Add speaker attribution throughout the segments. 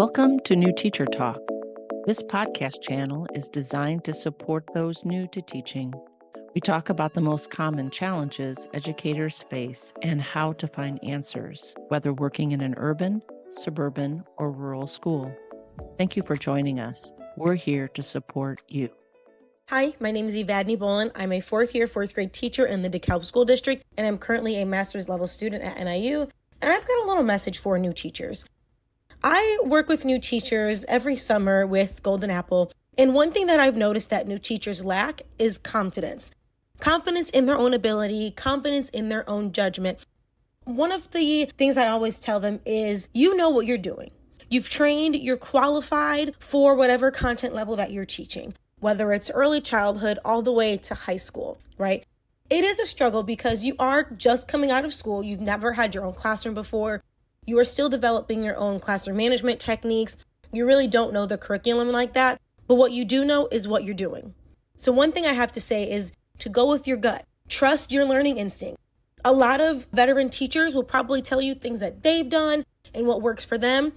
Speaker 1: Welcome to New Teacher Talk. This podcast channel is designed to support those new to teaching. We talk about the most common challenges educators face and how to find answers, whether working in an urban, suburban, or rural school. Thank you for joining us. We're here to support you.
Speaker 2: Hi, my name is Evadne Bowlin. I'm a fourth grade teacher in the DeKalb School District, and I'm currently a master's level student at NIU, and I've got a little message for new teachers. I work with new teachers every summer with Golden Apple, and one thing that I've noticed that new teachers lack is confidence. Confidence in their own ability, confidence in their own judgment. One of the things I always tell them is, you know what you're doing. You've trained, you're qualified for whatever content level that you're teaching, whether it's early childhood all the way to high school, right? It is a struggle because you are just coming out of school. You've never had your own classroom before. You are still developing your own classroom management techniques. You really don't know the curriculum like that, but what you do know is what you're doing. So one thing I have to say is to go with your gut. Trust your learning instinct. A lot of veteran teachers will probably tell you things that they've done and what works for them.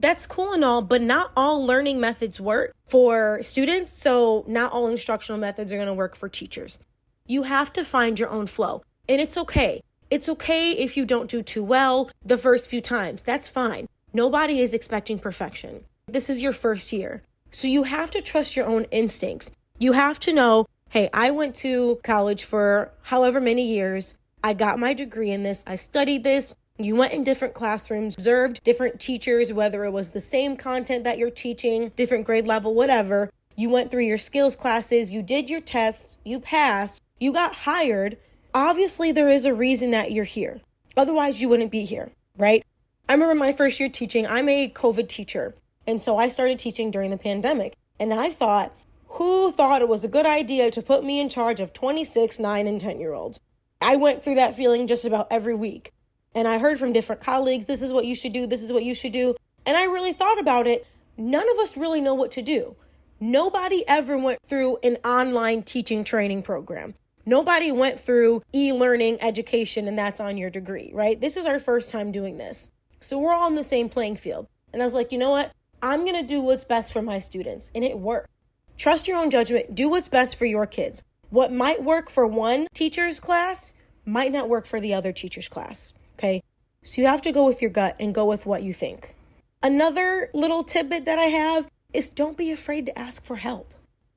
Speaker 2: That's cool and all, but not all learning methods work for students, so not all instructional methods are going to work for teachers. You have to find your own flow, and it's okay. It's okay if you don't do too well the first few times. That's fine. Nobody is expecting perfection. This is your first year. So you have to trust your own instincts. You have to know, hey, I went to college for however many years. I got my degree in this. I studied this. You went in different classrooms, observed different teachers, whether it was the same content that you're teaching, different grade level, whatever. You went through your skills classes. You did your tests. You passed. You got hired. Obviously, there is a reason that you're here. Otherwise, you wouldn't be here, right? I remember my first year teaching. I'm a COVID teacher. And so I started teaching during the pandemic. And I thought, who thought it was a good idea to put me in charge of 26, 9, and 10-year-olds? I went through that feeling just about every week. And I heard from different colleagues, this is what you should do, this is what you should do. And I really thought about it. None of us really know what to do. Nobody ever went through an online teaching training program. Nobody went through e-learning education, and that's on your degree, right? This is our first time doing this. So we're all on the same playing field. And I was like, you know what? I'm going to do what's best for my students. And it worked. Trust your own judgment. Do what's best for your kids. What might work for one teacher's class might not work for the other teacher's class. Okay, so you have to go with your gut and go with what you think. Another little tidbit that I have is don't be afraid to ask for help.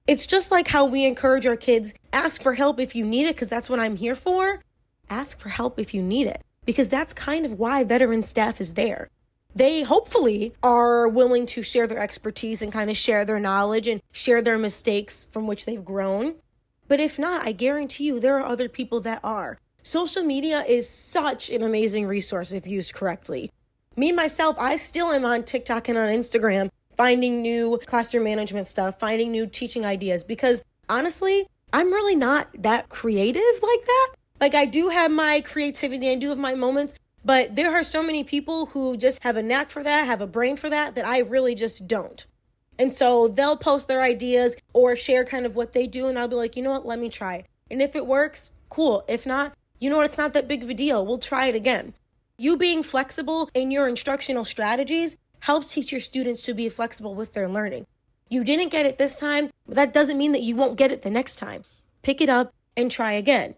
Speaker 2: It's just like how we encourage our kids, ask for help if you need it, because that's what I'm here for. Ask for help if you need it, because that's kind of why veteran staff is there. They hopefully are willing to share their expertise and kind of share their knowledge and share their mistakes from which they've grown. But if not, I guarantee you there are other people that are. Social media is such an amazing resource if used correctly. Me, myself, I still am on TikTok and on Instagram, finding new classroom management stuff, finding new teaching ideas, because honestly, I'm really not that creative like that. Like I do have my creativity, I do have my moments, but there are so many people who just have a knack for that, have a brain for that I really just don't. And so they'll post their ideas or share kind of what they do, and I'll be like, you know what, let me try it. And if it works, cool. If not, you know what, it's not that big of a deal. We'll try it again. You being flexible in your instructional strategies helps teach your students to be flexible with their learning. You didn't get it this time, but that doesn't mean that you won't get it the next time. Pick it up and try again.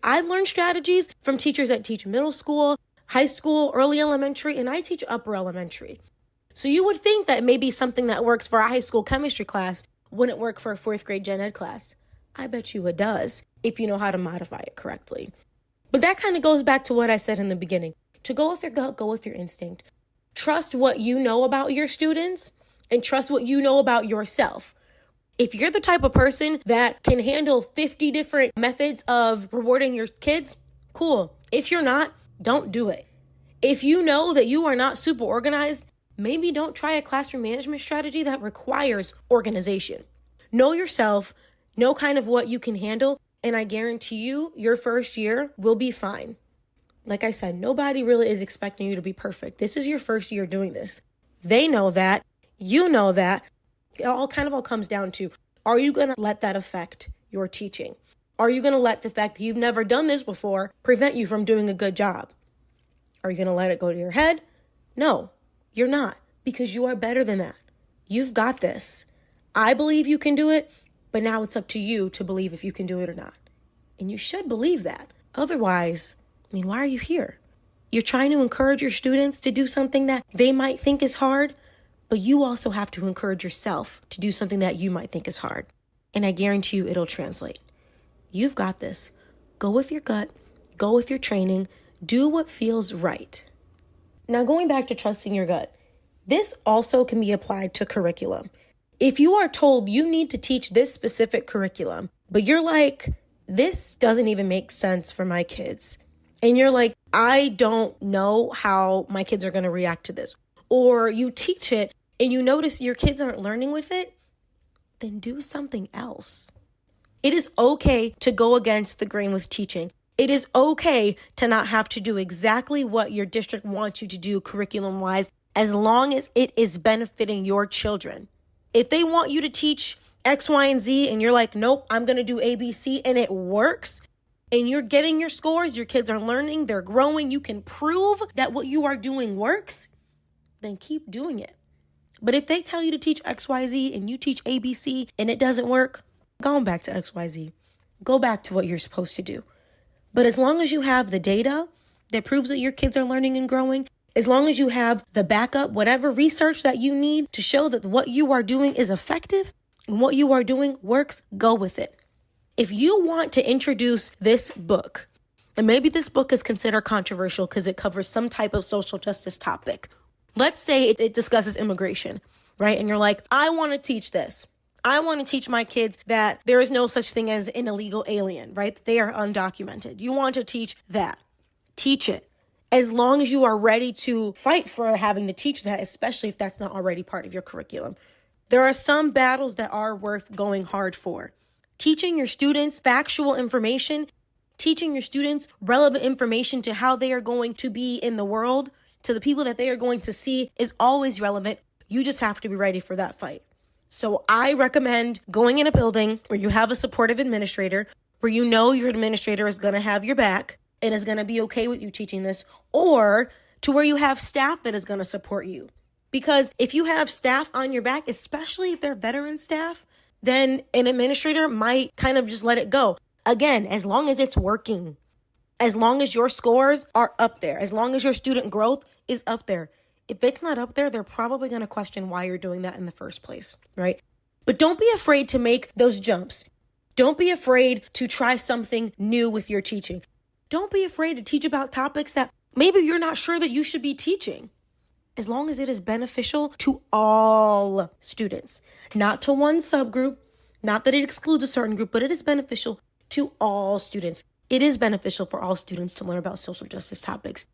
Speaker 2: I've learned strategies from teachers that teach middle school, high school, early elementary, and I teach upper elementary. So you would think that maybe something that works for a high school chemistry class wouldn't work for a fourth grade gen ed class. I bet you it does if you know how to modify it correctly. But that kind of goes back to what I said in the beginning. To go with your gut, go with your instinct. Trust what you know about your students and trust what you know about yourself. If you're the type of person that can handle 50 different methods of rewarding your kids, cool. If you're not, don't do it. If you know that you are not super organized, maybe don't try a classroom management strategy that requires organization. Know yourself, know kind of what you can handle, and I guarantee you, your first year will be fine. Like I said, nobody really is expecting you to be perfect. This is your first year doing this. They know that. You know that. It all comes down to, are you going to let that affect your teaching? Are you going to let the fact that you've never done this before prevent you from doing a good job? Are you going to let it go to your head? No, you're not. because you are better than that. You've got this. I believe you can do it, but now it's up to you to believe if you can do it or not. And you should believe that. Otherwise, why are you here? You're trying to encourage your students to do something that they might think is hard, but you also have to encourage yourself to do something that you might think is hard. And I guarantee you it'll translate. You've got this. Go with your gut. Go with your training. Do what feels right. Now, going back to trusting your gut, this also can be applied to curriculum. If you are told you need to teach this specific curriculum, but you're like, this doesn't even make sense for my kids. And you're like, I don't know how my kids are going to react to this. Or you teach it and you notice your kids aren't learning with it, then do something else. It is okay to go against the grain with teaching. It is okay to not have to do exactly what your district wants you to do curriculum-wise, as long as it is benefiting your children. If they want you to teach X, Y, and Z, and you're like, nope, I'm going to do A, B, C, and it works, and you're getting your scores, your kids are learning, they're growing, you can prove that what you are doing works, then keep doing it. But if they tell you to teach X, Y, Z, and you teach A, B, C, and it doesn't work, go back to X, Y, Z. Go back to what you're supposed to do. But as long as you have the data that proves that your kids are learning and growing, as long as you have the backup, whatever research that you need to show that what you are doing is effective and what you are doing works, go with it. If you want to introduce this book, and maybe this book is considered controversial because it covers some type of social justice topic. Let's say it discusses immigration, right? And you're like, I want to teach this. I want to teach my kids that there is no such thing as an illegal alien, right? They are undocumented. You want to teach that. Teach it. As long as you are ready to fight for having to teach that, especially if that's not already part of your curriculum. There are some battles that are worth going hard for. Teaching your students factual information, teaching your students relevant information to how they are going to be in the world, to the people that they are going to see, is always relevant. You just have to be ready for that fight. So I recommend going in a building where you have a supportive administrator, where you know your administrator is going to have your back and is going to be okay with you teaching this, or to where you have staff that is going to support you. Because if you have staff on your back, especially if they're veteran staff, then an administrator might kind of just let it go. Again, as long as it's working, as long as your scores are up there, as long as your student growth is up there. If it's not up there, they're probably going to question why you're doing that in the first place, right? But don't be afraid to make those jumps. Don't be afraid to try something new with your teaching. Don't be afraid to teach about topics that maybe you're not sure that you should be teaching. As long as it is beneficial to all students, not to one subgroup, not that it excludes a certain group, but it is beneficial to all students. It is beneficial for all students to learn about social justice topics.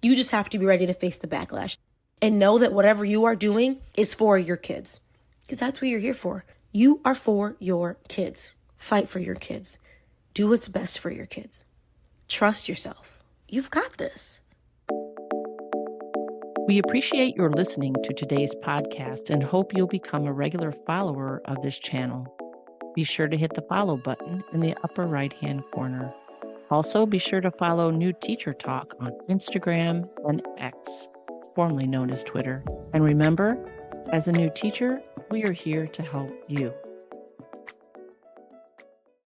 Speaker 2: You just have to be ready to face the backlash and know that whatever you are doing is for your kids, because that's what you're here for. You are for your kids. Fight for your kids. Do what's best for your kids. Trust yourself. You've got this.
Speaker 1: We appreciate your listening to today's podcast and hope you'll become a regular follower of this channel. Be sure to hit the follow button in the upper right-hand corner. Also, be sure to follow New Teacher Talk on Instagram and X, formerly known as Twitter. And remember, as a new teacher, we are here to help you.